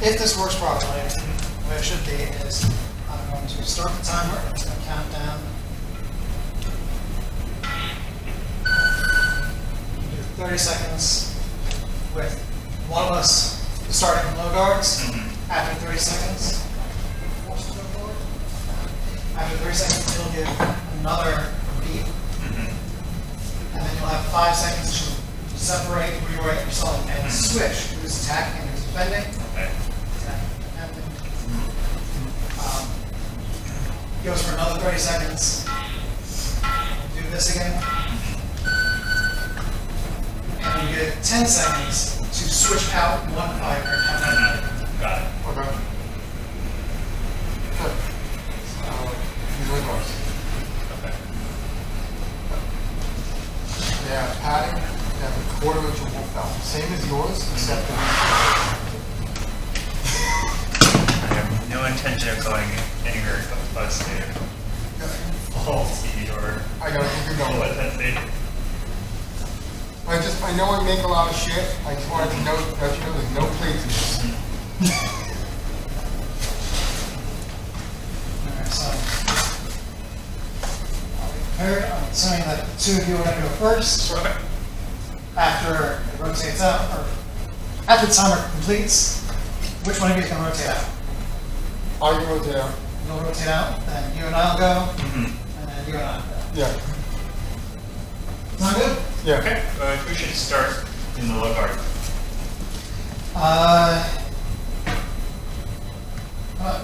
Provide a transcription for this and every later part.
if this works properly, the way it should be is I'm going to start the timer. It's going to count down. Do 30 seconds with one of us starting low guards. After 30 seconds, force to go forward. After 30 seconds, it'll give another beep. And then you'll have 5 seconds to separate, reorient yourself, and switch who's attacking and who's defending. Okay. Goes for another 30 seconds. Do this again. And you get 10 seconds to switch out one fighter. Got it. Okay. Good. Usually goes. Okay. They have padding, they have a quarter-inch wolf belt. Same as yours, except that I have no intention of going anywhere close to full speed or I gotta keep you full going. intensity. I know I make a lot of shit. I just wanted to know that you know there's no plates in this. Alright, so I'll be prepared. I'm assuming that the two of you are going to go first. Okay. After it rotates out, or after the timer completes, which one of you is going to rotate out? I can rotate out. You'll rotate out, then you and I'll go, and then you and I'll go. Yeah. Sound good? Yeah. Okay. We should start in the low guard.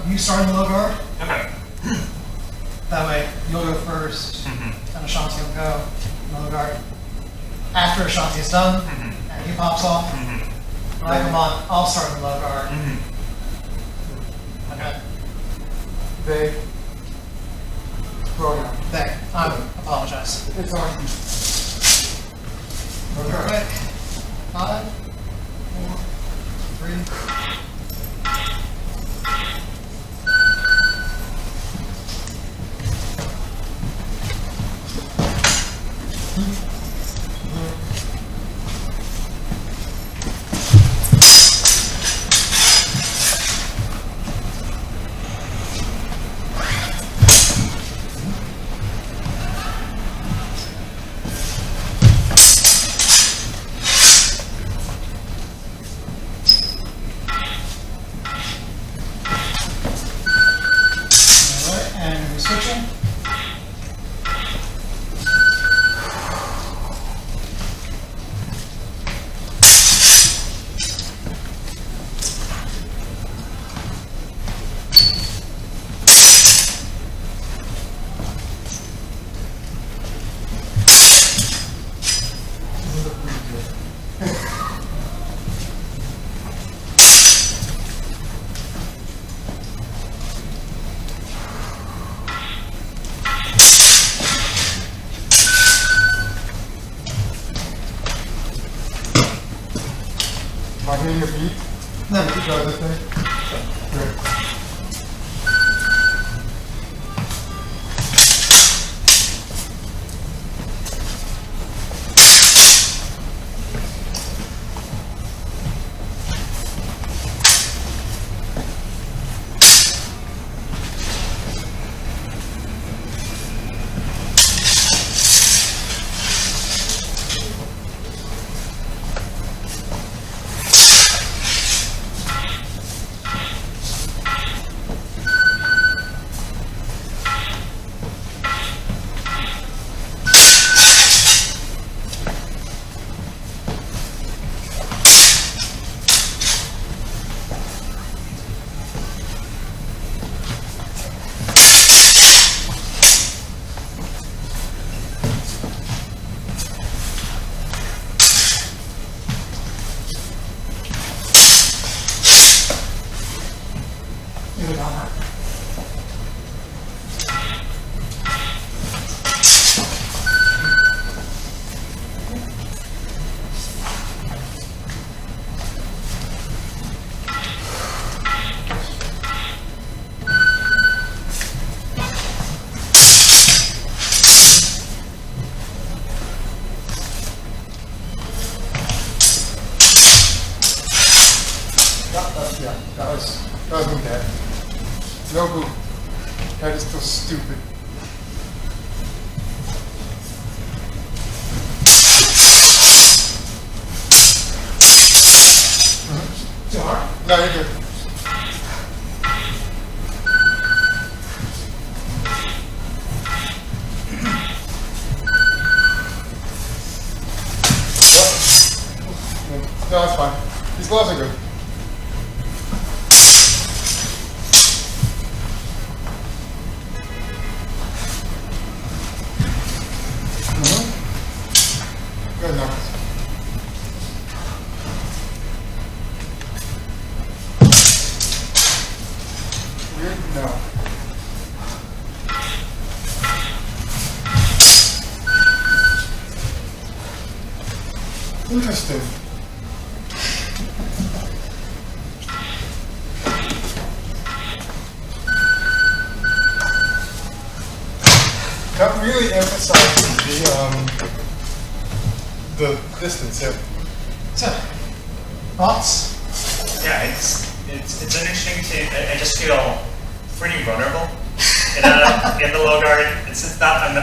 You start in the low guard. Okay. That way, you'll go first, and Ashanti will go in the low guard. After Ashanti is done, and he pops off, when I come on, I'll start in the low guard. Okay. They. Program. There. I apologize. It's on. All right. 5, 4, 3. Switching. Am I hitting your beat? No, You try this thing? Good. Yeah, that was me bad. No boot. That is still stupid. Too hard? No, you're good. No, that's fine. These gloves are good. Good enough. Weird? No. Interesting. That really emphasizes the distance here. So, thoughts? Yeah, it's interesting to. I just feel pretty vulnerable in the low guard. It's not. I'm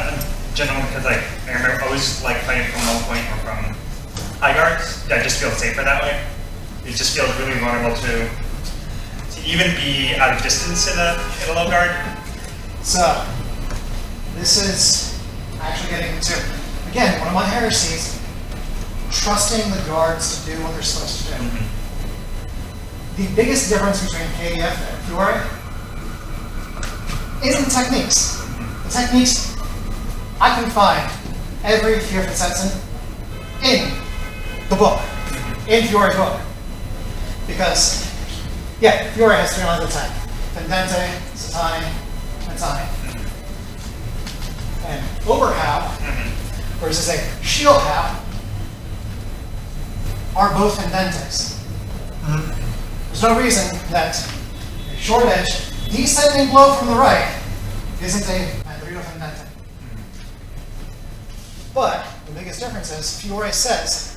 generally because I remember always like fighting from low point or from high guards. I just feel safer that way. It just feels really vulnerable to even be out of distance in a low guard. So, this is actually getting into, again, one of my heresies, trusting the guards to do what they're supposed to do. The biggest difference between KDF and Fiore isn't the techniques. The techniques, I can find every Fierfitsetsen in the book, in Fiore's book. Because, yeah, Fiore has 3 lines of attack. Fendente, Satani, and Tani. And Oberhau versus a Shieldhau are both Fendentes. There's no reason that a short edge descending blow from the right isn't a Madrido Fendente. But the biggest difference is Fiore says,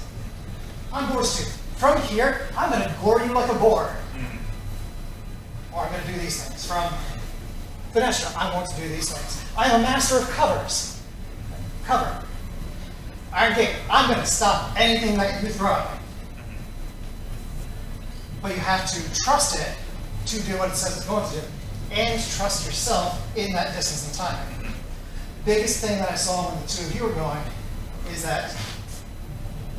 I'm Boar's Tooth. From here, I'm going to gore you like a boar. Or I'm going to do these things. From Finestra, I'm going to do these things. I am a master of covers. Cover. Iron Gate, I'm going to stop anything that you throw at me. But you have to trust it to do what it says it's going to do. And trust yourself in that distance and time. Biggest thing that I saw when the two of you were going is that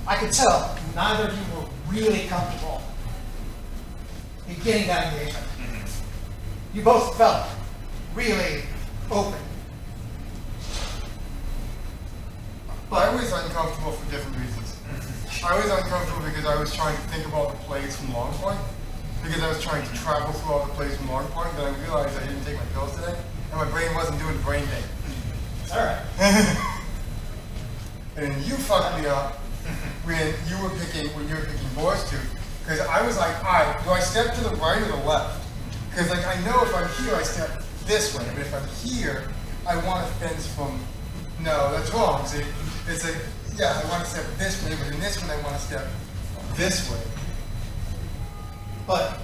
I could tell neither of you were really comfortable beginning that engagement. You both felt really open. I was uncomfortable for different reasons. I was uncomfortable because I was trying to think about the plays from long point, because I was trying to travel through all the plays from long point, then I realized I didn't take my pills today, and my brain wasn't doing the brain thing. All right. And you fucked me up when you were picking Boar's Tooth, because I was like, all right, do I step to the right or the left? Because like I know if I'm here, I step this way, but if I'm here, I want to fence from. No, that's wrong. See, it's like, yeah, I want to step this way, but in this one, I want to step this way. But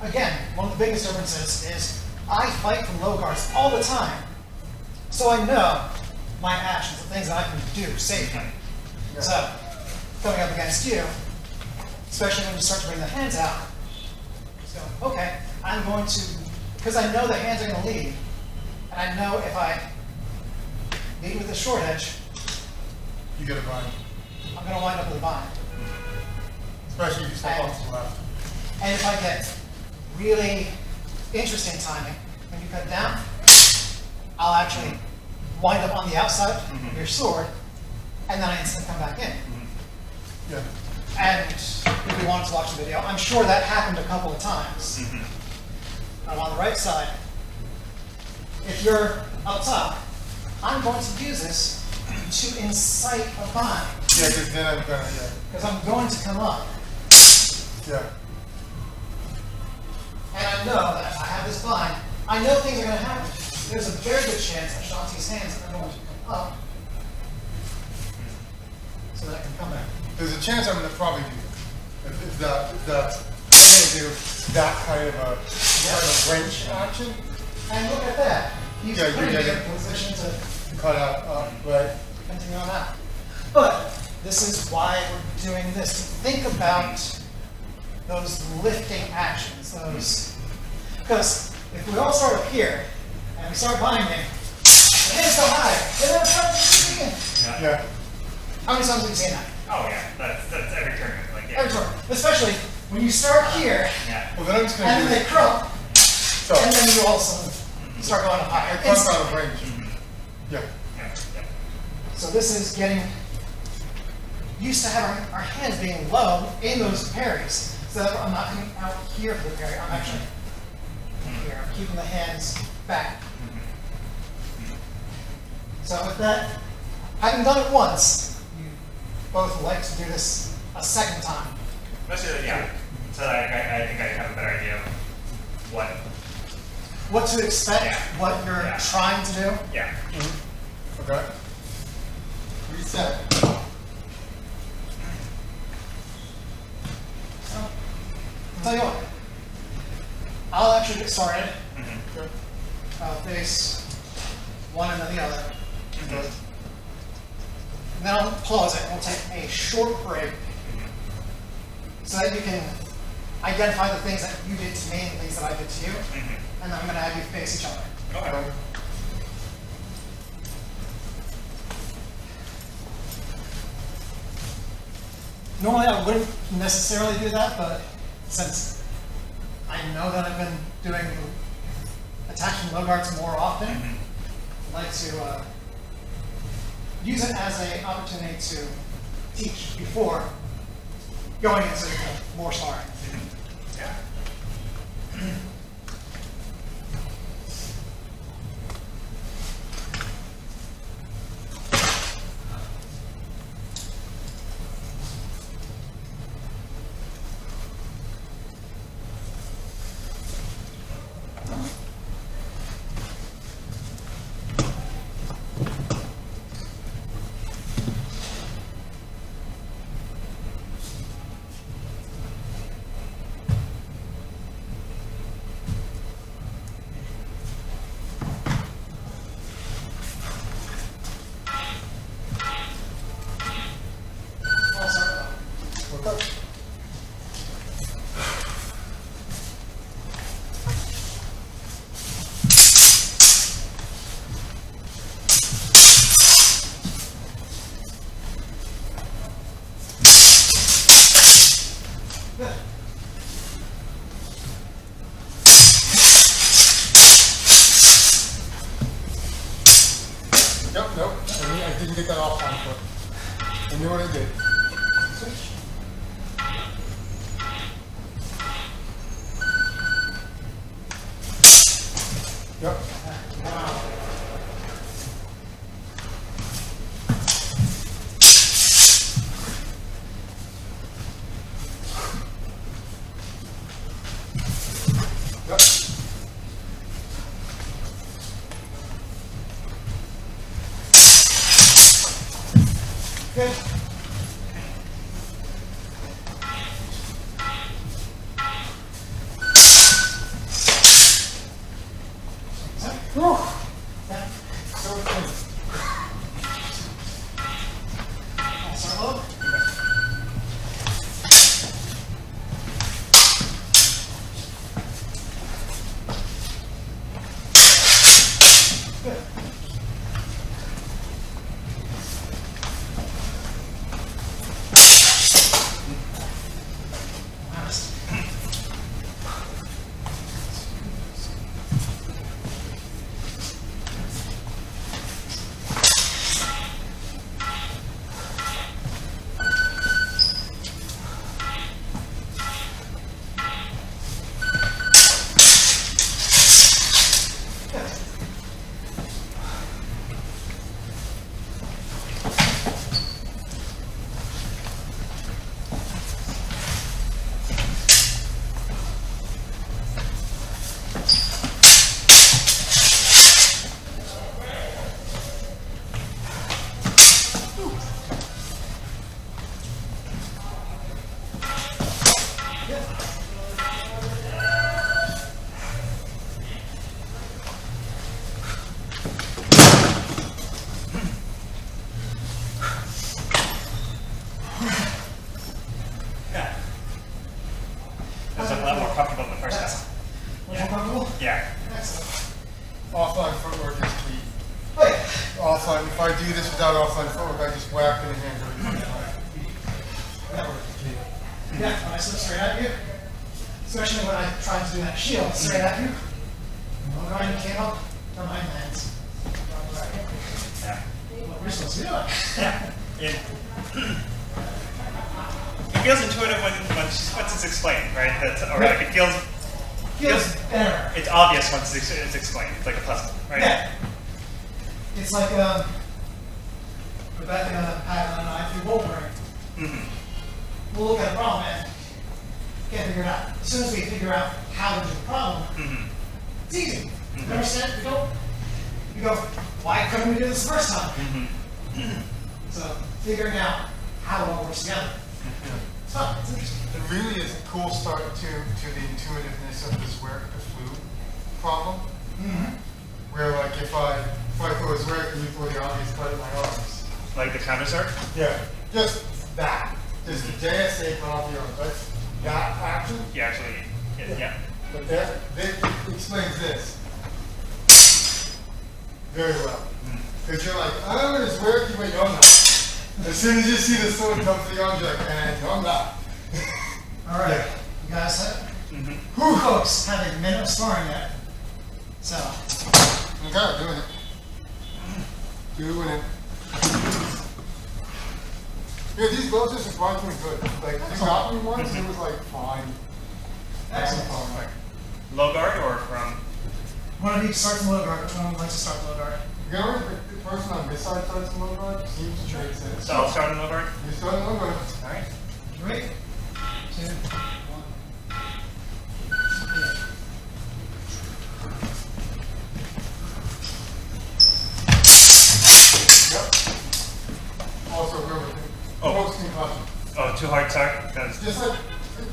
again, one of the biggest differences is I fight from low guards all the time, so I know my actions, the things that I can do safely. Yeah. So coming up against you, especially when you start to bring the hands out, just go, okay, I'm going to, because I know the hands are going to lead, and I know if I lead with a short edge, You get a bind. I'm going to wind up with a bind. Especially if you step off to the left. And if I get really interesting timing, when you cut down, I'll actually wind up on the outside of your sword, and then I instantly come back in. Yeah. And if you wanted to watch the video, I'm sure that happened a couple of times. I'm on the right side. If you're up top, I'm going to use this to incite a bind. Yeah, because then I'm gonna, yeah. Because I'm going to come up. Yeah. And I know that if I have this bind, I know things are going to happen. There's a very good chance that Shanti's hands are going to come up so that I can come back. There's a chance I'm gonna probably do that. If that hand do that kind of a wrench action. And look at that. He's Yeah, putting you're me in getting- a position to Cut out, right. continue on that. But this is why we're doing this. To think about those lifting actions, because if we all start up here and we start binding, the hands go high, and then it starts again. Yeah. How many times have you seen that? Oh yeah, that's every tournament. Like yeah. Every time. Especially when you start here, Yeah. Well, then I'm just and gonna then do they crump, so. and then you also start going up higher. Crump out of range. Yeah. Yeah. Yeah. So this is getting used to having our hands being low in those parries. So that I'm not coming out here for the parry. I'm actually here. I'm keeping the hands back. So with that, having done it once, you both like to do this a second time. Yeah. So I think I have a better idea of what. What to expect, Yeah. what you're Yeah. trying to do. Yeah. Okay. Reset. Tell you what, I'll actually get started. Okay. I'll face one and then the other. Okay. And then I'll pause it and we'll take a short break so that you can identify the things that you did to me and the things that I did to you. And then I'm going to have you face each other. Okay. Normally I wouldn't necessarily do that, but since I know that I've been doing attacks from low guards more often, I'd like to use it as an opportunity to teach before going into more sparring. Yeah. I'll start Okay. Good. Yep, nope. I didn't get that off on foot. I knew what I did. Switch. Yep. Wow. Yep. Good. Whew. Yeah. So clean. I'll start low. Good. Last. Yeah. Excellent. Offline footwork is key. Oh, yeah. Offline, if I do this without offline footwork, I just whack in the hand every time. That works is key. Yeah, when I slip straight at you, especially when I try to do that shield straight at you, low guard, you came up, no mind lands. Yeah. What we're supposed to do. Yeah. It feels intuitive once it's explained, right? Or like it feels Better. it's obvious once it's explained. It's like a puzzle, right? Yeah. It's like Rebecca, Pat, and I through Wolverine. Mm-hmm. We'll look at a problem and can't figure it out. As soon as we figure out how to do the problem, Mm-hmm. it's easy. You understand? You go, why couldn't we do this the first time? Mm-hmm. So figuring out how it all works together. It's fun. It's interesting. It really is a cool start to the intuitiveness of this work, the flu problem. Where like if I throw his work and you throw the obvious cut at my arms. Like the counter start? Yeah. Just that. Just the JSA cut off the arms. That's that action. Yeah, actually, yeah. But that explains this very well. Because you're like, I'm going to work you, wait, no, I'm not. As soon as you see the sword come to the arms, you're like, no, I'm not. All right. Yeah. You guys have it? Mm-hmm. Who folks have a minute of sparring yet? So, Okay, doing it. Doing it. Yeah, these gloves are surprisingly good. Like, the cotton ones, it was like fine. excellent. Like, Low guard or from? One of each starts in low guard. Which one would like to start low guard? you know, the person on this side starts in low guard seems to trade sense. So I'll start in low guard? You start in low guard. All right. 3, 2, 1. Yep. Also, remember, Oh. most concussion. Oh, too hard start? Because. Just like,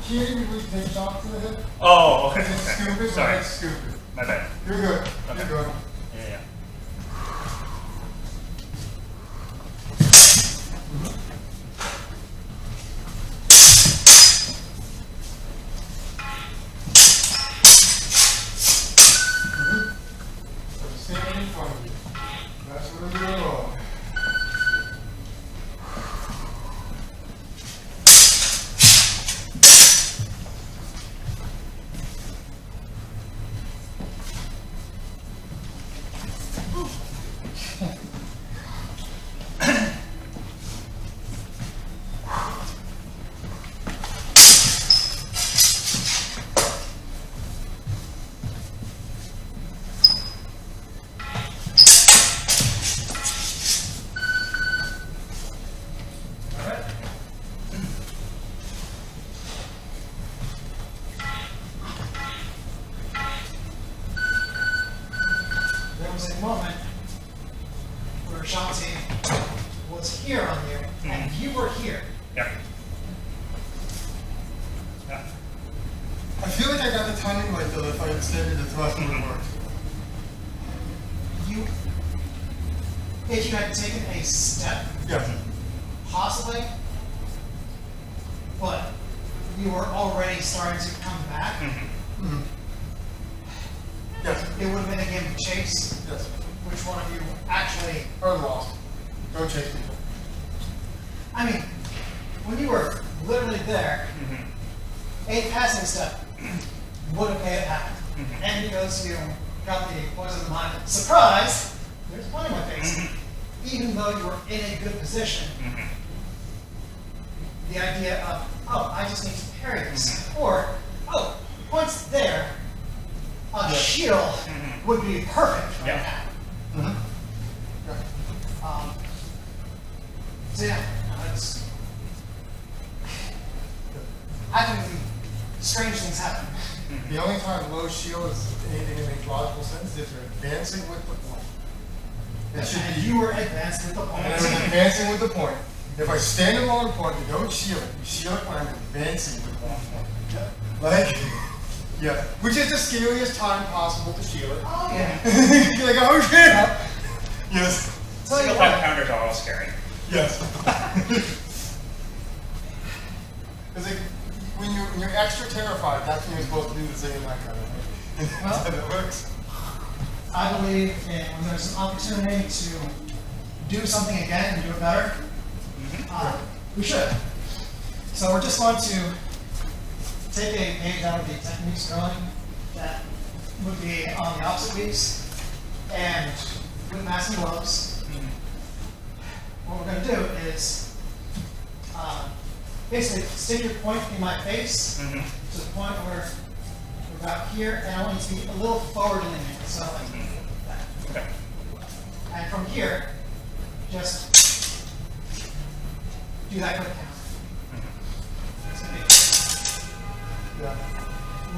you can't even really take shots to the hip. Oh, okay. Because it's stupid, but Sorry. it's stupid. My bad. You're good. Okay. You're good. Yeah, yeah. So just stand in front of you. That's what we're doing wrong. All right. There was a moment where Shanti was here on you, and you were here. Yeah. Yeah. I feel like I got the timing right though. If I extended the thrust, it would work. If you had taken a step, Yes. possibly, but you were already starting to come back, Mm-hmm. Yes. it would have been a game of chase. Yes. Which one of you actually? Or lost. Don't chase people. I mean, when you were literally there, a passing step would have made it happen. And because you got the poison of the mind, surprise, there's one in my face. Even though you were in a good position, the idea of, oh, I just need to parry this, or, oh, points there, a shield would be perfect right Yeah. now. Mm-hmm. So yeah, it's, I think strange things happen. The only time low shield is anything that makes logical sense is if you're advancing with the point. It should And be you were advanced with the And I'm point. advancing with the point. If I stand along the point, you don't shield it. You shield it when I'm advancing with the point. Like, yeah. Which is the scariest time possible to shield it. Oh yeah. You're like, oh shit! Yes. Tell you Single time what, counters are all scary. Yes. It's like when you when you're extra terrified, that's when you're supposed to do the same that kind of thing. Well, That works. I believe in when there's an opportunity to do something again and do it better, we should. So we're just going to take a page out of the techniques drawing that would be on the opposite weeks, and with mask and gloves, what we're going to do is basically stick your point in my face to the point where we're about here, and I want it to be a little forward in the hand, so like that. Okay. And from here, just do that quick count. It's gonna be Yeah.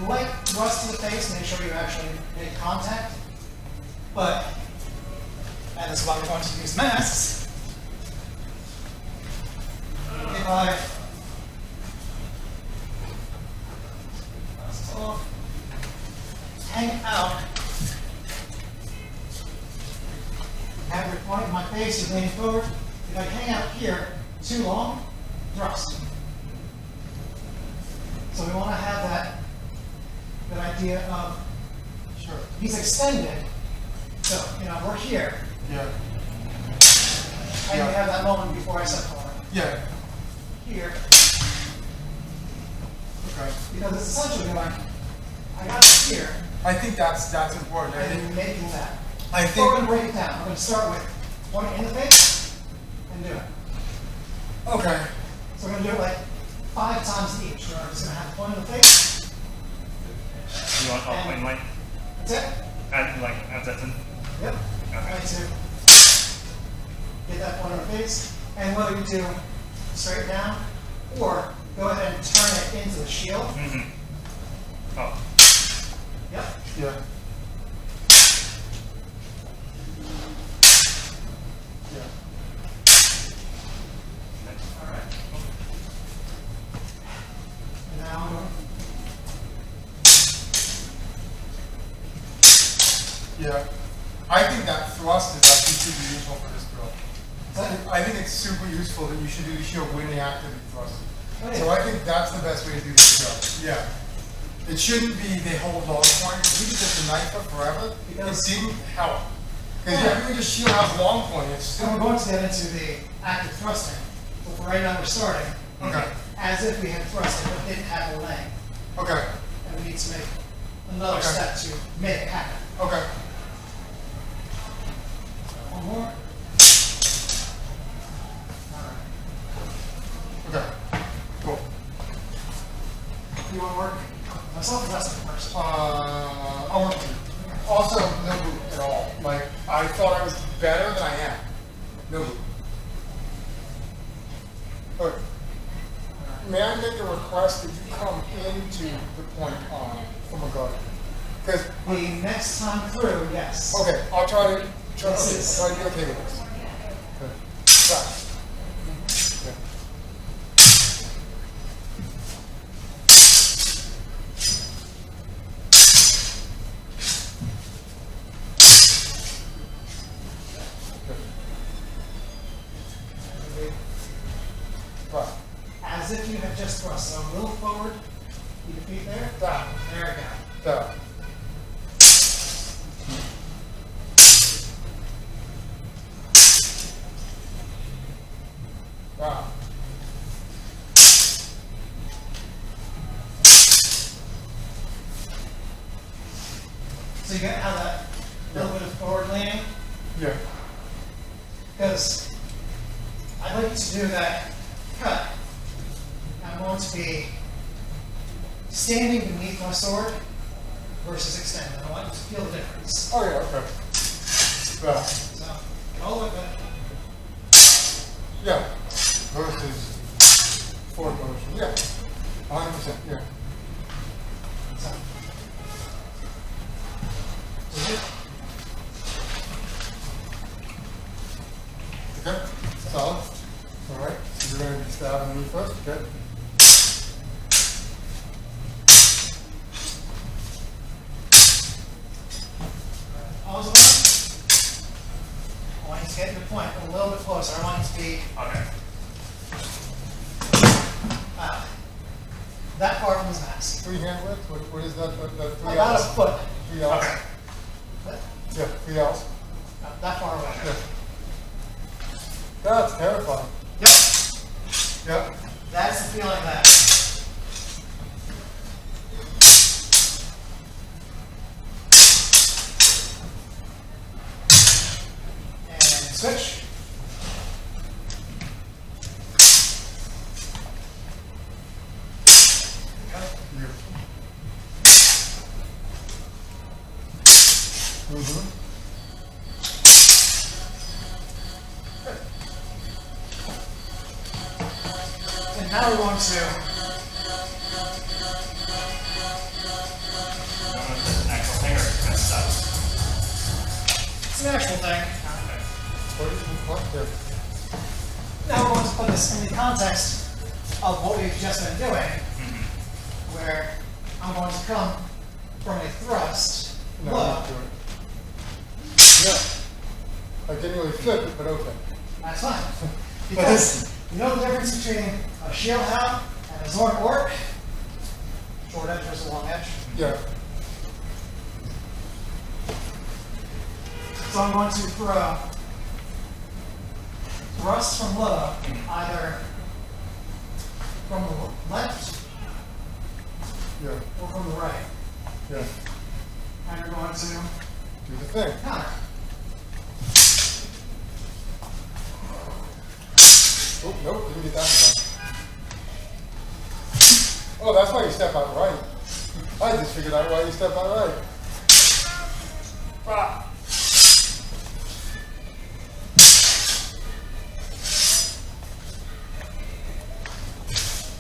light thrust to the face, make sure you actually make contact. But, and this is why we're going to use masks. If I hang out, have your point in my face, you're leaning forward. If I hang out here too long, thrust. So we want to have that idea of, Sure. he's extended. So, we're here. Yeah. And we have that moment before I step forward. Yeah. Here. Okay. Because it's essentially like, I got it here, I think that's important. I and think making that. I So we're think going to break it down. We're going to start with point in the face and do it. okay. So we're going to do it like 5 times each. We're just going to have point in the face. You want all plain white? That's it. Add that in? Yep. Okay. Right to get that point in the face. And whether you do straight down or go ahead and turn it into the shield. Oh. Yep. Yeah. Yeah. All right. And now I'm going. Yeah. I think that thrust is actually super useful for this drill. I think it's super useful that you should do the shield when they activate thrust. Oh, yeah. So I think that's the best way to do this drill. Yeah. It shouldn't be they hold long point. We did this a knife for forever. Because- It didn't help. Because everyone just shield has long point. It's So we're stupid. going to get into the active thrusting. But for right now, we're starting Okay. as if we had thrusted but didn't have a leg. Okay. And we need to make another Okay. step to make it happen. Okay. One more. Okay. Cool. You want to work myself or wrestling first? I want to. Also, no boot at all. Like, I thought I was better than I am. No boot. Look, may I make a request that you come into the point from a guard? Because, The next time through, yes. okay, I'll try to This I'll is- try to be okay with this. Okay. Right. Okay. Right. As if you had just thrust. So a little forward, keep your feet there. That. There we go. That. Wow. So you get out that little bit of forward leaning. Yeah. Because I'd like to do that cut. I'm going to be standing beneath my sword versus extended. I want you to feel the difference. Oh yeah, okay. Yeah. So, get all the way back. Yeah. Versus forward motion. Yeah. 100%. Yeah. So, good. Okay. Solid. All right. So you're going to be stabbing me first. Okay. Pause the I want you to get your point a little bit closer. I want you to be Okay. out. that far from his max. 3 hand width? What is that? That 3 About a L's? foot. 3 L's? Okay. But Yeah, 3 L's. that far away. Yeah. That's terrifying. Yep. Yeah. That's the feeling that. And switch. Beautiful. Mm-hmm. And now we're going to Actual thing or kind of stuff? it's an actual thing. What? Yeah. Now we're going to put this in the context of what we've just been doing, where I'm going to come from a thrust No, low. not do it. Yeah. I didn't really flip it, but okay. That's fine. Because you know the difference between a shield out and a Zorn orc? Short edge versus long edge. Yeah. So I'm going to throw thrust from low, either from the left Yeah. or from the right. Yeah. And you're going to Do the thing. counter. Oh, nope, didn't get that one done. Oh, that's why you step out right. I just figured out why you step out right. Ah.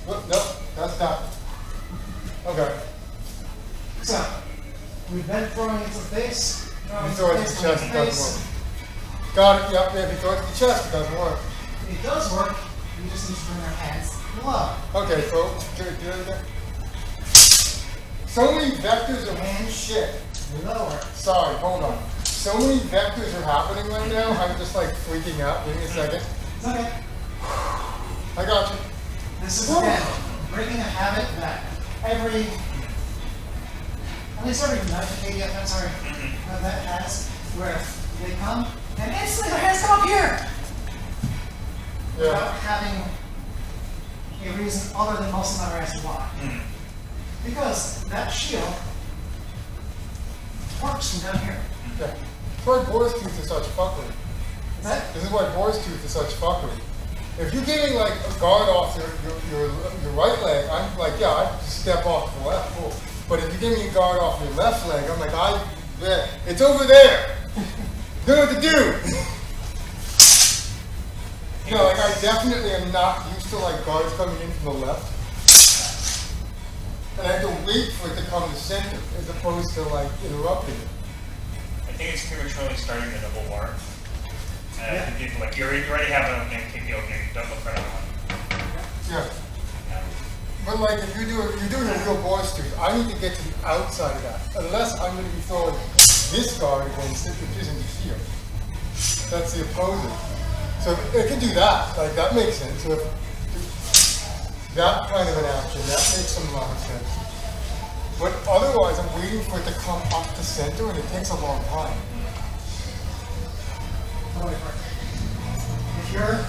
Oh, nope, that's not. Okay. So, we've been throwing it to the face. You throw it to the chest, it doesn't work. Got it, yep, if you throw it to the chest, it doesn't work. It does work, you just need to bring your hands low. Okay, so, do it again. So many vectors of shit. Lower. Sorry, hold on. So many vectors are happening right now, I'm just like freaking out. Give me a second. It's okay. I got you. This is, again, breaking a habit that every, at least every knife KDF, I'm sorry, that has, where they come, and instantly their hands come up here! Without Yeah. having a reason other than muscle memory as to why. Because that shield works from down here. Yeah. That's why Boar's Tooth is such fuckery. Is that? This is why Boar's Tooth is such fuckery. If you're getting like a guard off your right leg, I'm like, yeah, I just step off to the left. Cool. But if you're getting a guard off your left leg, I'm like, it's over there. You know what to do. No, like I definitely am not used to like guards coming in from the left. And I have to wait for it to come to center as opposed to like interrupting it. I think it's prematurely starting the double war. I think people like you already have an opening, take the opening, don't look for another one. Yeah. Yeah. But like if you're doing a real Boar's Tooth, I need to get to the outside of that. Unless I'm going to be throwing this guard against it, which isn't the shield. That's the opposing. So it can do that. Like that makes sense. So if that kind of an action, that makes some lot of sense. But otherwise, I'm waiting for it to come up to center, and it takes a long time. Totally correct. If you're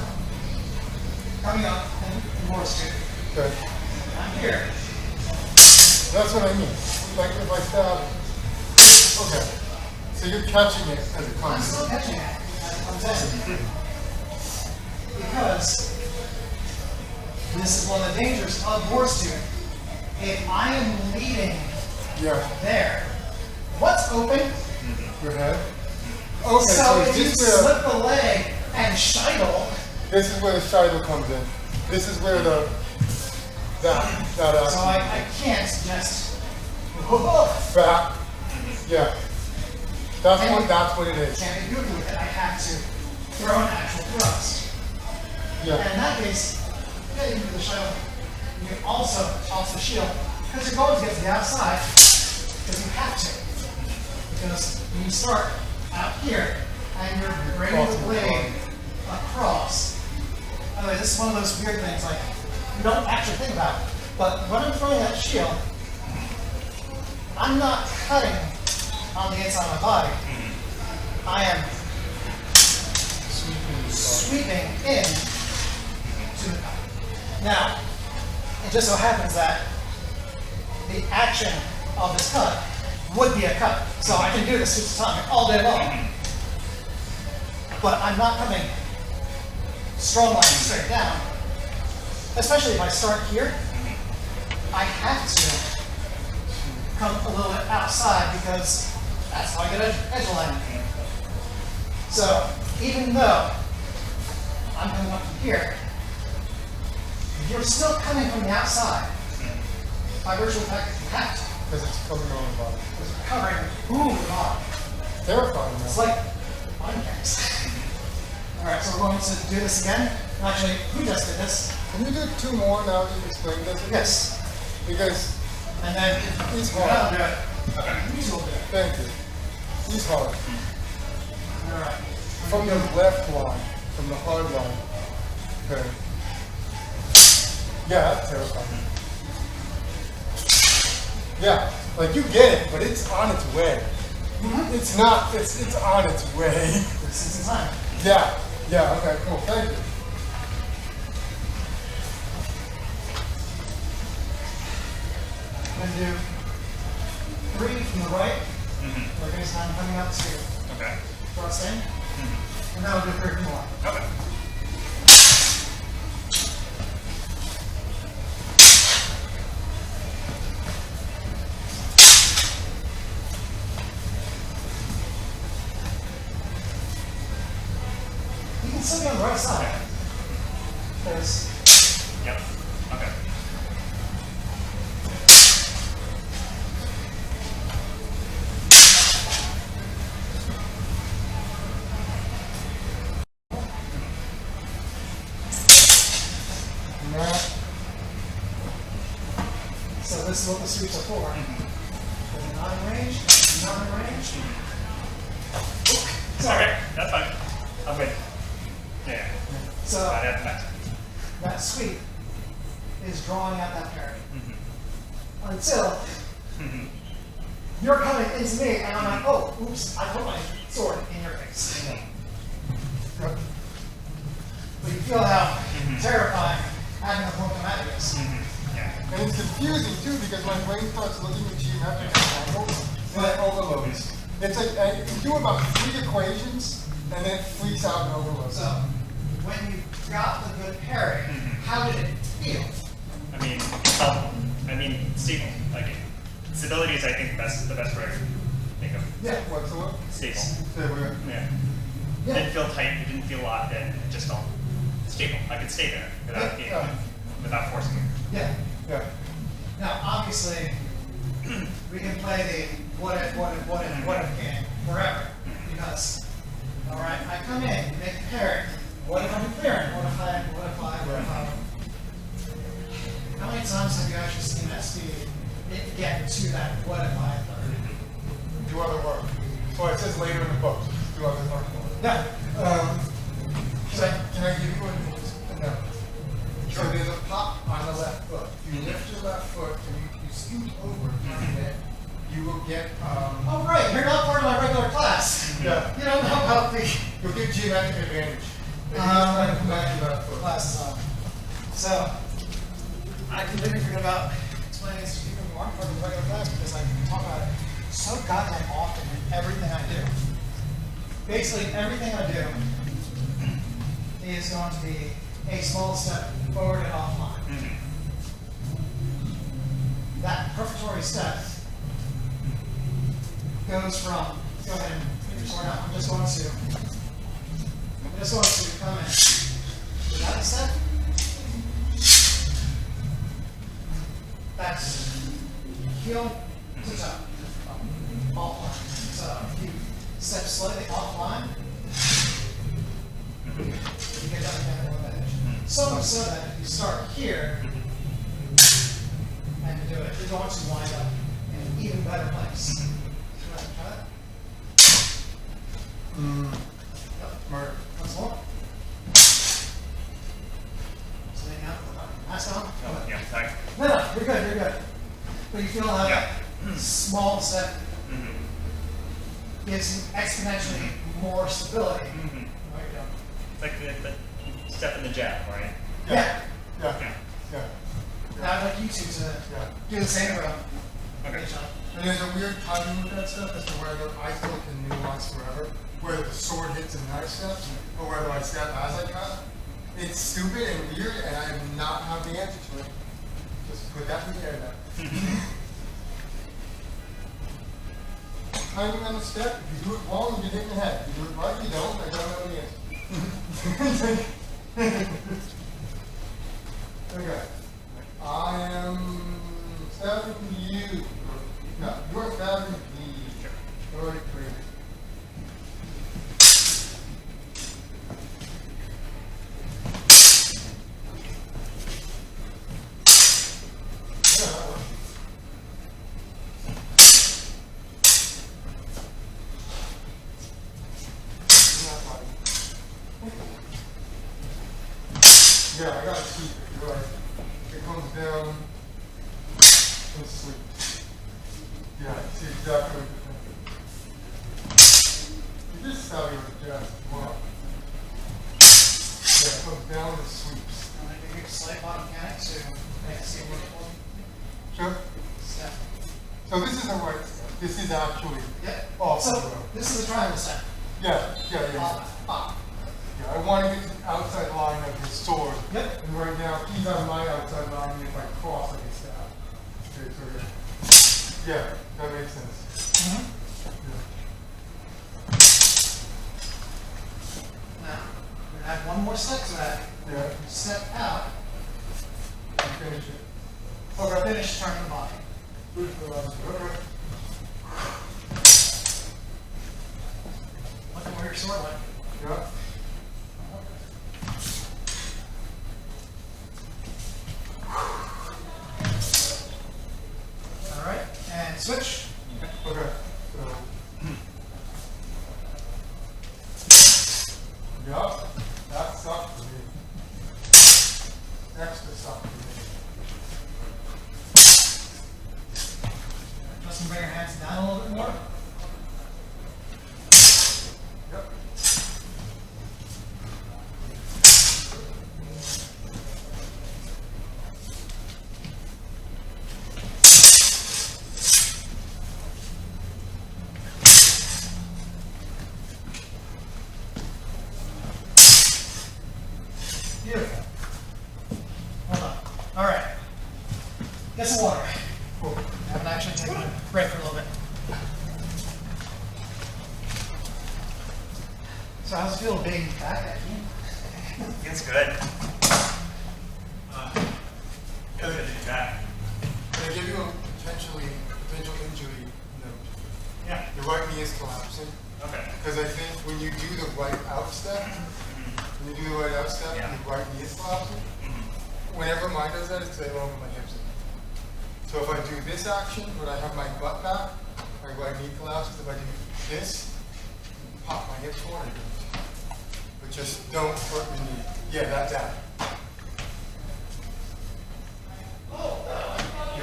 coming up in Boar's Tooth, Okay. I'm here. That's what I mean. Like if I stab. Okay. So you're catching it as it I'm comes. still catching it as it comes in. Because this is one of the dangers of Boar's Tooth. If I am leading Yeah. there, what's open? Your head. Okay. So is if you this where slip the leg and shidle, this is where the shido comes in. This is where that so action. I can't just Back. Yeah. That's what it is. can't be goofy with it. I have to throw an actual thrust. And Yeah. in that case, getting into the shield, you can also toss the shield because you're going to get to the outside because you have to. Because when you start out here and you're bringing the blade across. By the way, this is one of those weird things like you don't actually think about it. But when I'm throwing that shield, I'm not cutting on the inside of my body. I am sweeping in to the cut. Now, it just so happens that the action of this cut would be a cut. So I can do this Susutami all day long. But I'm not coming strong line straight down. Especially if I start here, I have to come a little bit outside because that's how I get edge alignment. So even though I'm coming up from here, you're still coming from the outside by virtue of the fact that you have to. Because it's coming on the body. Because we're covering the body. Terrifying, man. It's like mind games. Alright, so we're going to do this again. Actually, who just did this? Can you do 2 more now that you explained this? Yes. Because And then it's I'll hard. do it. Okay. You will do it. Thank you. He's hard. Alright. From the left line, from the hard line. Okay. Yeah, that's terrifying. Yeah, like you get it, but it's on its way. It's not, it's on its way. This is the time. Yeah, okay, cool, thank you. I'm going to do 3 from the right. Like this time coming up to Okay. thrusting. And now we'll do 3 from the left. Okay. You can still be on the right side. Because Yep. Okay. so this is what the sweeps are for. If you're not in range, you're not in range. Sorry. Okay, that's fine. I'm good. Yeah. So I have that. that sweep is drawing out that parry. Until you're coming into me and I'm like, oh, oops, I put my sword in your face. But you feel how terrifying having a point come at you is. Yeah. And it's confusing too because my brain starts looking at geometric angles and it overloads. It's like, you do about 3 equations and then it freaks out and overloads. So when you got the good parry, how did it feel? I mean, helpful. I mean, stable. Like, stability is, I think, the best word I think of. Yeah. What's the word? Stable. Stable. Yeah. It Yeah. didn't feel tight. It didn't feel locked in. It just felt stable. I could stay there without being, without forcing it. Yeah. Yeah. Now, obviously, we can play the what if game forever. Because, all right, I come in, make a parry. What if I'm clearing? What if I? How many times have you actually seen that speed get to that what if I? Do other work. So it says later in the book, do other work. Yeah. Can I give you one? No. So there's a pop on the left foot. You lift your left foot and you scoot over a bit. You will get, Oh, right. You're not part of my regular class. Yeah. You don't know about the You'll get geometric advantage. If you just try to come back to your left foot. classes on. So, I completely forget about explaining this to people who aren't part of the regular class because I talk about it so goddamn often in everything I do. Basically, everything I do is going to be a small step forward and offline. That prefatory step goes from, go ahead and get your sword out. I'm just going to come in without a step. That's heel to toe, offline. So if you step slightly offline, you get that kind of edge. So much so that if you start here and do it, you're going to wind up in an even better place. Go ahead, try that. Murder. Once more. So then now, mask on. Oh, yeah, sorry. No, gives exponentially more stability. Mm-hmm. Right, you know. It's like the step in the jab, right? Yeah. Yeah. Yeah. Now I'd like you two to Yeah. do the same for Okay. each other. And there's a weird timing with that stuff as to whether I still can nuance forever, whether the sword hits in that step, or whether I step as I cut. It's stupid and weird, and I do not have the answer to it. Just put that in the air now. Timing on the step, if you do it wrong, you get hit in the head. If you do it right, you don't. I don't know the answer. Okay. I am stabbing you. No, you're stabbing me. Alright, great. Yeah, that works. Yeah, I gotta keep it, you're right. It comes down and sleeps. Yeah, I see exactly what you're thinking. You just stab you with the jazz as well. Yeah, it comes down and sweeps. I'm going to give you a slight bottom mechanic to make it seem more important. Sure. Step. So this is the right step. This is actually Yep. off the So road. this is the triangle step. Yeah. Up. Yeah, I want to get to the outside line of his sword. Yep. And right now, he's on my outside line, and if I cross, I can stab. Okay, so yeah, that makes sense. Mm-hmm. Yeah. Now, we're going to add one more step to that. Yeah, Step out. and finish it. Over finish, turn the body. Good for us. Okay. Look at where your sword went. Yeah. All right, and switch. Okay. So. Yeah, that sucked for me. Extra sucked for me. Just bring your hands down a little bit more. Yep. Beautiful. Hold on. All right. Get some water. Cool. I haven't actually taken a break for a little bit. So how's it feel being back at you? It's good. It's good to be back. Can I give you a potential injury note? Yeah. Your right knee is collapsing. Okay. Because I think when you do the right out step, when you do the right out step, Yeah. your right knee is collapsing. Whenever mine does that, it's because I don't have my hips in. So if I do this action, when I have my butt back, my right knee collapses. If I do this, pop my hips forward. But just don't hurt your knee. Yeah, that's that.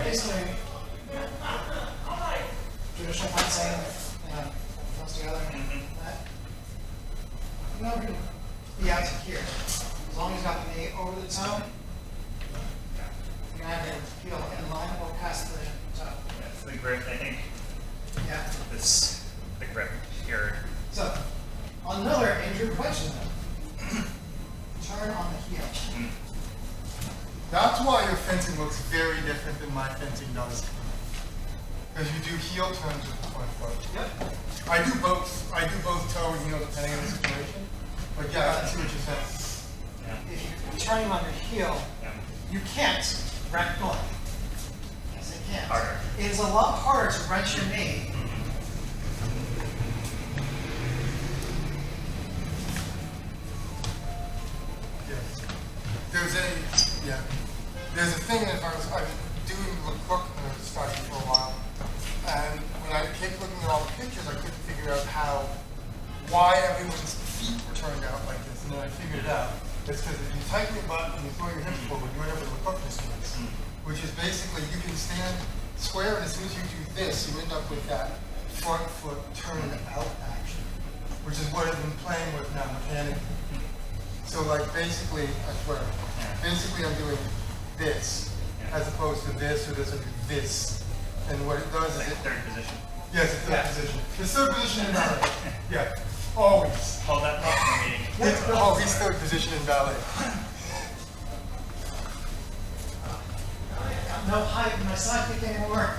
Basically, traditional fencing, comes together. That. No, really. Be out to here. As long as you got the knee over the toe, you can have it feel in line or past the toe. That's the grip, I think. Yeah. This, the grip here. So, another injured question then. Turn on the heel. That's why your fencing looks very different than my fencing does. Because you do heel turns with the front foot. Yep. I do both toe and heel depending on the situation. But yeah, I can see what you're saying. Yeah. If you're turning on your heel, Yeah. you can't wrench going. Yes, it can. Harder. It is a lot harder to wrench your knee. Yes. There's a thing that I was doing the cook study for a while, and when I kept looking at all the pictures, I couldn't figure out why everyone's feet were turned out like this, and then I figured it out. It's because if you tighten your butt and you throw your hips forward, you end up with a cook distance, which is basically you can stand square, and as soon as you do this, you end up with that front foot turn out action, which is what I've been playing with now mechanically. So like basically, I swear, basically I'm doing this as opposed to this or this or this. And what it does is Like it, third position. yes, it's third position. It's third position in ballet. Yeah, always. Hold that thought for me. It's always third position in ballet. No height in my side kick anymore.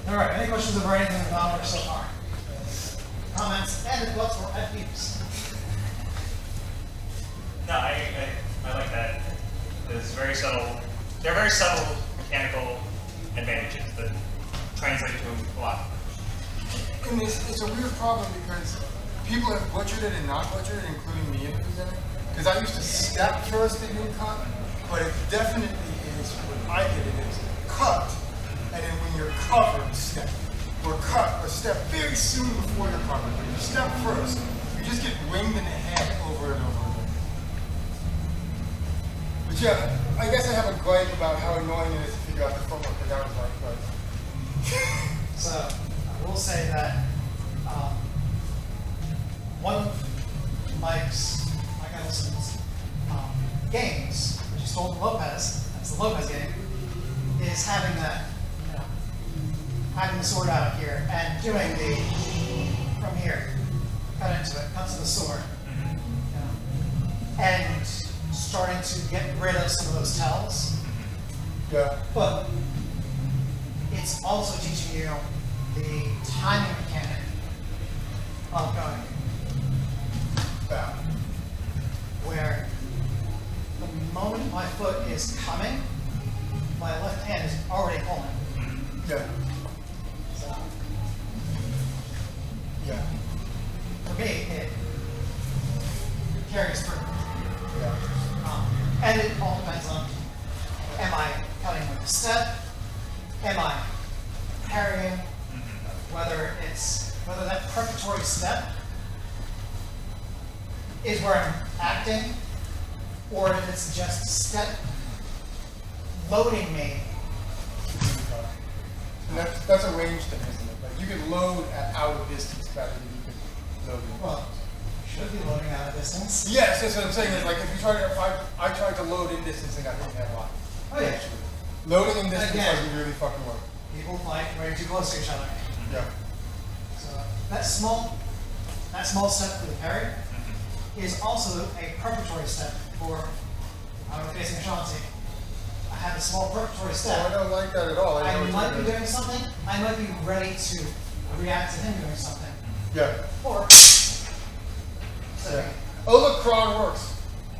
All right, any questions over anything we've gone over so far? Comments and thoughts for FUs? No, I like that. It's very subtle. They're very subtle mechanical advantages that translate to a lot. And it's a weird problem because people have butchered it and not butchered it, including me in the beginning. Because I used to step first and then cut, but it definitely is, what I did it is cut, and then when you're covered, step. Or cut, or step very soon before you're covered. When you step first, you just get winged in the head over and over again. But yeah, I guess I have a gripe about how annoying it is to figure out the footwork, because that was my gripe. So I will say that one of Mike Ellison's games, which he stole from Lopez, that's the Lopez game, is having that, having the sword out here and doing the, from here, cut into it, cut to the sword, and starting to get rid of some of those tells. Yeah. But it's also teaching you the timing mechanic of going Back. where the moment my foot is coming, my left hand is already pulling. Yeah. So Yeah. for me, it carries through. Yeah. And it all depends on, am I cutting with a step? Am I parrying? Whether that preparatory step is where I'm acting, or if it's just a step loading me. And that's a range thing, isn't it? Like you can load at out of distance better than you can load in. Well, should be loading out of distance. Yes, that's what I'm saying. Is like if you try to, I tried to load in distance and got hit in the head a lot. Oh yeah. Loading in distance Again. doesn't really fucking work. People fight way too close to each other. Yeah. So that small step for the parry is also a preparatory step for facing Ashanti. I have a small preparatory Oh, step. I don't like that at all. I know what might you're be doing. doing something. I might be ready to react to him doing something. Yeah. Or Yeah. Oh look, Kron works.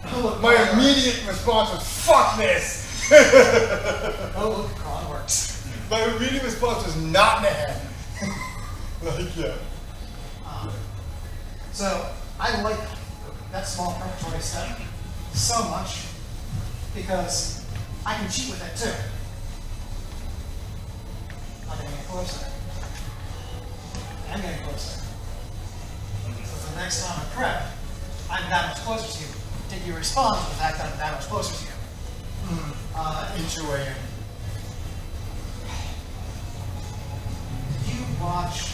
oh look, My Kron immediate response was fuck this. works. Oh look, Kron works. My immediate response was not in the head. Like yeah. So I like that small preparatory step so much because I can cheat with it too. I'm getting closer. I'm getting closer. So the next time I prep, I'm that much closer to you. Did you respond to the fact that I'm that much closer to you? Inch your way in. Did you watch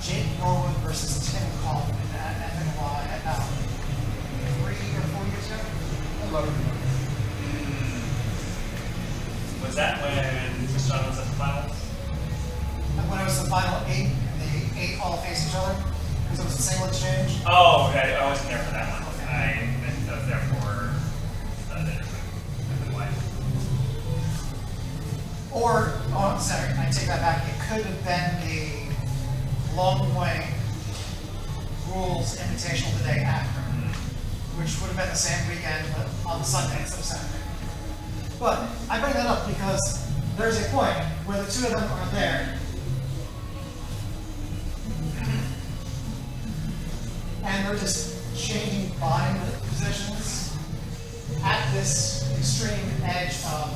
Jake Norwood versus Tim Coleman at FNY about 3 or 4 years ago? I love it. Was that when Tristan was at the finals? And when it was the final 8, the 8 all faced each other, because it was a single exchange. Oh, I wasn't there for that one. I was there for the wife. Or, oh, sorry, I take that back. It could have been the Long Way Rules Invitational the day after, which would have been the same weekend, but on the Sunday instead of Saturday. But I bring that up because there's a point where the two of them are there. And they're just changing body positions at this extreme edge of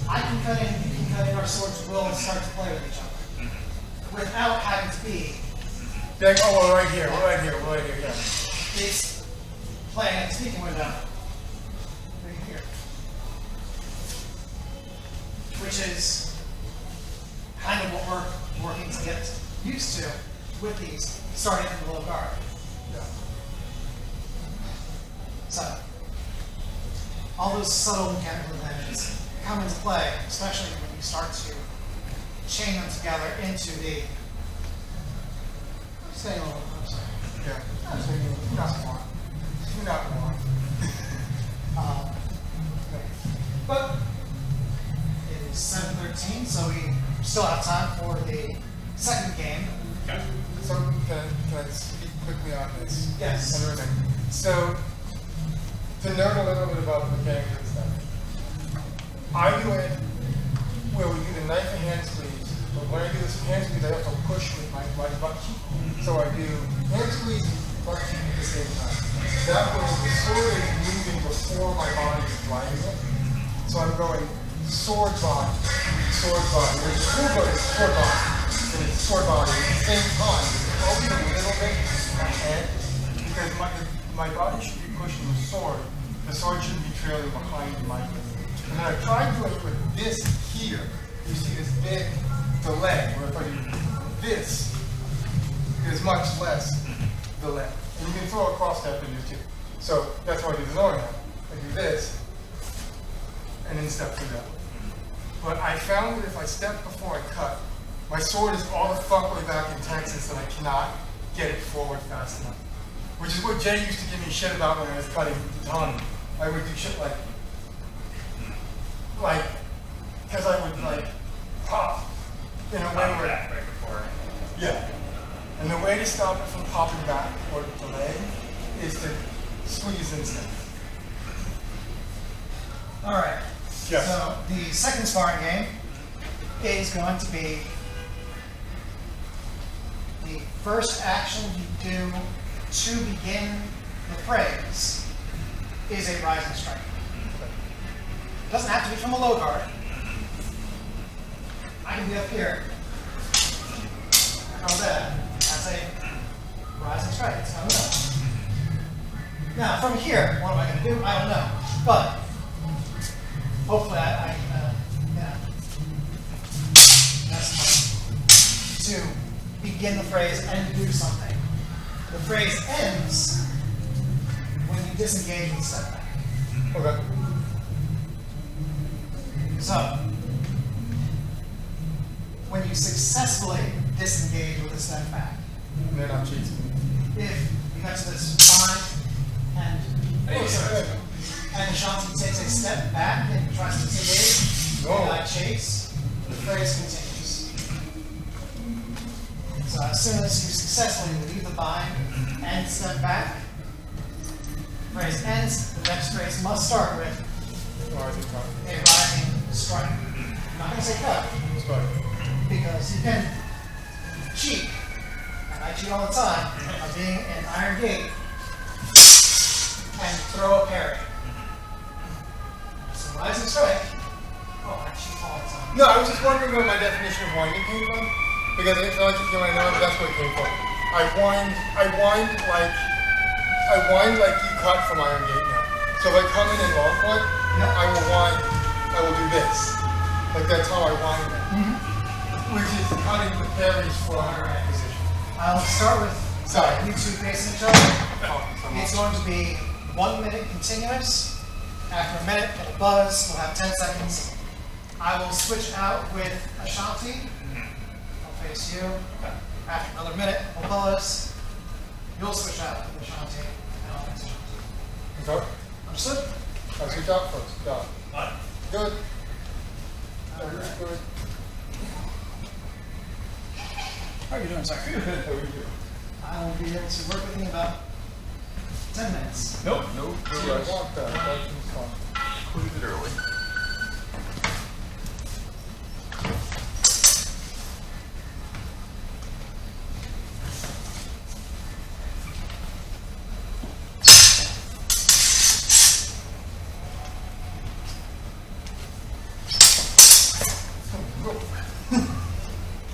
I can cut in, you can cut in, our swords will start to play with each other without having to be Be like, oh, we're right here, yeah. He's playing at the speaking window. Right here. Which is kind of what we're working to get used to with these starting in the low guard. Yeah. So, all those subtle mechanical advantages come into play, especially when you start to chain them together into the. I'm staying a little closer. Yeah. Not one. But it is 7:13, so we still have time for the second game. Okay. So can I speak quickly on this? Yes. And everything. So to nerd a little bit about the mechanics and stuff, I do it where we do the knife and hand squeeze, but when I do this hand squeeze, I also push with my butt cheek. So I do hand squeeze and butt cheek at the same time. That way the sword is moving before my body is driving it. So I'm going sword body, sword body. There's sword body, sword body, and it's sword body at the same time. It's open a little bit my head because my body should be pushing the sword. The sword shouldn't be trailing behind my head. And then I tried doing it with this here. You see this big delay, where if I do this, there's much less delay. And you can throw a cross step in there too. So that's why I do the lower hand. I do this, and then step through that way. But I found that if I step before I cut, my sword is all the fuck way back in Texas and I cannot get it forward fast enough. Which is what Jay used to give me shit about when I was cutting the ton. I would do shit like, because I would like pop in a way where, Right before. yeah. And the way to stop it from popping back or delay is to squeeze instead. All right. Yes. So the second sparring game is going to be the first action you do to begin the phrase is a rising strike. It doesn't have to be from a low guard. I can be up here. How that? That's a rising strike. It's coming up. Now, from here, what am I going to do? I don't know. But hopefully, that's to begin the phrase and do something. The phrase ends when you disengage and step back. Okay. So, when you successfully disengage with a step back, And they're not cheating. if you get to this fine and and Shanti takes a step back and tries to disengage, and I chase, the phrase continues. So as soon as you successfully leave the bind and step back, the phrase ends, the next phrase must start with a rising strike. I'm not going to say cut, because you can cheat, and I cheat all the time, by being an iron gate and throw a parry. So rising strike, I cheat all the time. No, I was just wondering where my definition of winding came from. Because I feel like I know that's where it came from. I wind like you cut from Iron Gate now. So if I come in long point, I will wind, I will do this. Like that's how I wind it. Which is cutting the parries for our position. I'll start with you two facing each other. It's going to be 1 minute continuous. After a minute, it'll buzz. We'll have 10 seconds. I will switch out with Ashanti. I'll face you. After another minute, we'll buzz. You'll switch out with Ashanti, and I'll face Ashanti. Okay. Understood? I'll switch out first. Got it. What? Good. Alright. Good. How are you doing, sir? How are you doing? I will be able to work with you in about 10 minutes. Nope. No rush. I want that. That seems fun. Close it early.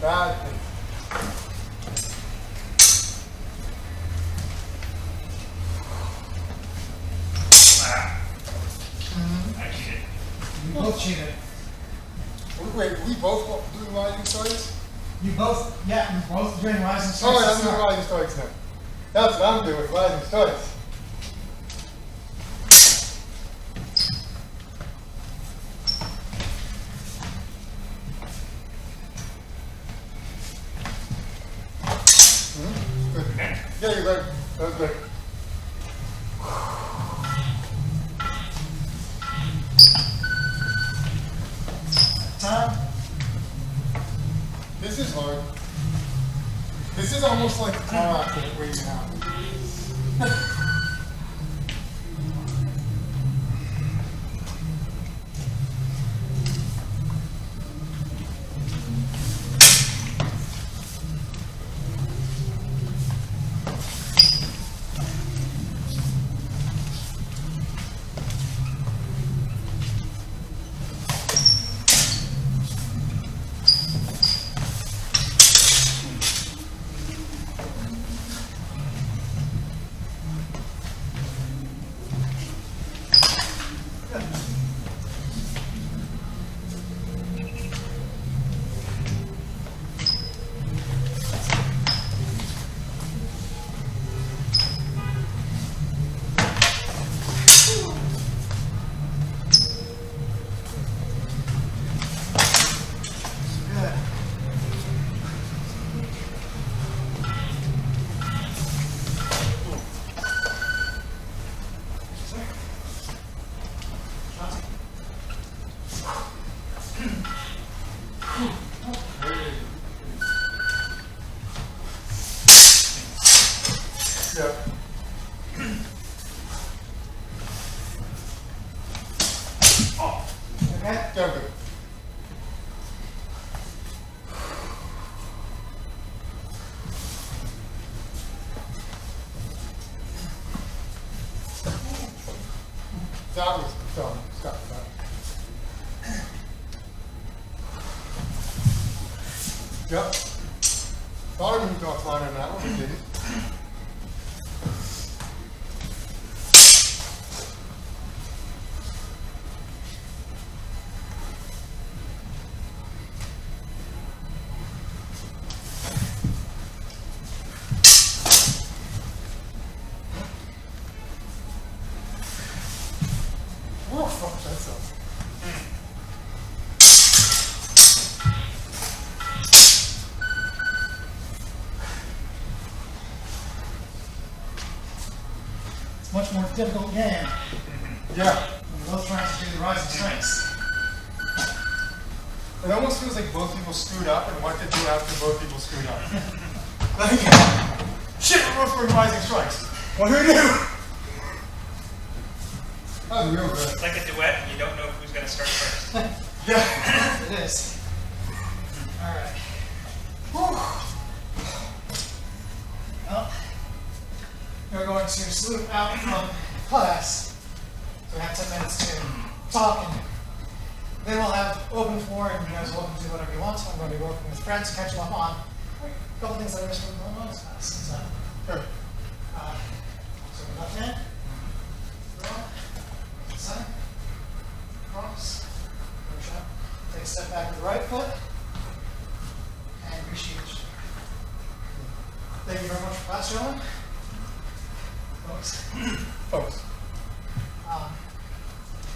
Bad thing. You both cheated. Wait, we both doing rising strikes? You both, yeah, you both doing rising strikes. Oh, yeah, to I'm doing start. rising strikes now. That's what I'm doing, rising strikes. Good. Yeah, you're right. That was good. Time. This is hard. This is almost like a car accident waiting out. Good. Yeah. Okay. Yeah, I'm good. That was done. Stop that. Yep. Thought I moved offline on that one, but didn't. Oh, fuck, that's up. It's a much more difficult game Yeah. when you're both trying to do the rising strikes. It almost feels like both people screwed up and what to do after both people screwed up. Like, shit, we're both doing rising strikes. What do we do? That was real good. It's like a duet, and you don't know who's going to start first. Yeah. It is. All right. Well, we're going to salute out from class. So we have 10 minutes to talk, and then we'll have open floor, and you guys are welcome to do whatever you want. I'm going to be working with friends to catch them up on a couple things that I missed from going on this class. So, Sure. so we're left hand, draw, center, cross, push up, take a step back with the right foot, and reshoot. Thank you very much for class, gentlemen. Folks. Folks.